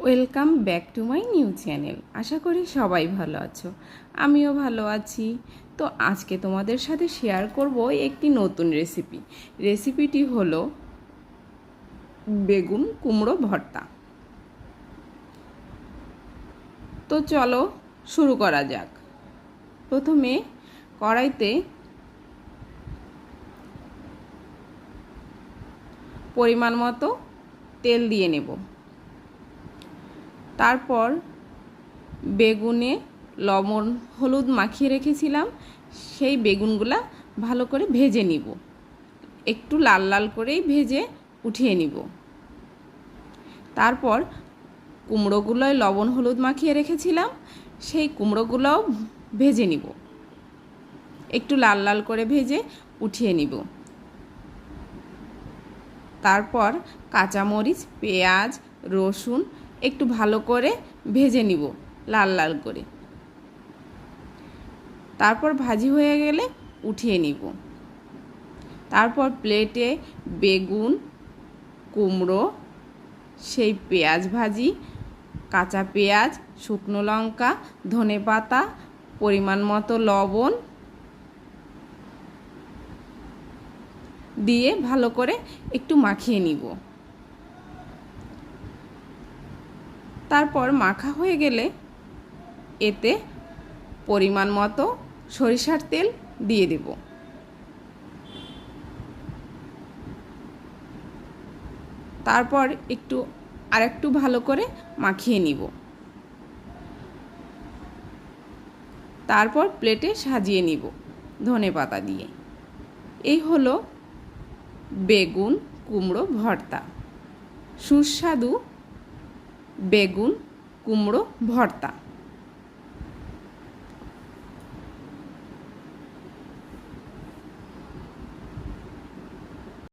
Welcome back to my new channel. আশা করি সবাই ভালো আছো, আমিও ভালো আছি। তো আজকে তোমাদের সাথে শেয়ার করব একটি নতুন রেসিপিটি হলো বেগুন কুমড়ো ভর্তা। তো চলো শুরু করা যাক। প্রথমে কড়াইতে পরিমাণ মতো তেল দিয়ে নেব। তারপর বেগুনে লবণ হলুদ মাখিয়ে রেখেছিলাম, সেই বেগুনগুলা ভালো করে ভেজে নিব। একটু লাল লাল করেই ভেজে উঠিয়ে নিব। তারপর কুমড়োগুলোয় লবণ হলুদ মাখিয়ে রেখেছিলাম, সেই কুমড়োগুলোও ভেজে নিব। একটু লাল লাল করে ভেজে উঠিয়ে নিব। তারপর কাঁচামরিচ, পেঁয়াজ, রসুন একটু ভালো করে ভেজে নিব লাল লাল করে। তারপর ভাজি হয়ে গেলে উঠিয়ে নিব। তারপর প্লেটে বেগুন, কুমড়ো, সেই পেঁয়াজ ভাজি, কাঁচা পেঁয়াজ, শুকনো লঙ্কা, ধনেপাতা, পরিমাণ মতো লবণ দিয়ে ভালো করে একটু মাখিয়ে নিব। তারপর মাখা হয়ে গেলে এতে পরিমাণ মতো সরিষার তেল দিয়ে দেব। তারপর আরেকটু ভালো করে মাখিয়ে নিব। তারপর প্লেটে সাজিয়ে নিব ধনেপাতা দিয়ে। এই হলো বেগুন কুমড়ো ভর্তা, সুস্বাদু বেগুন কুমড়ো ভর্তা।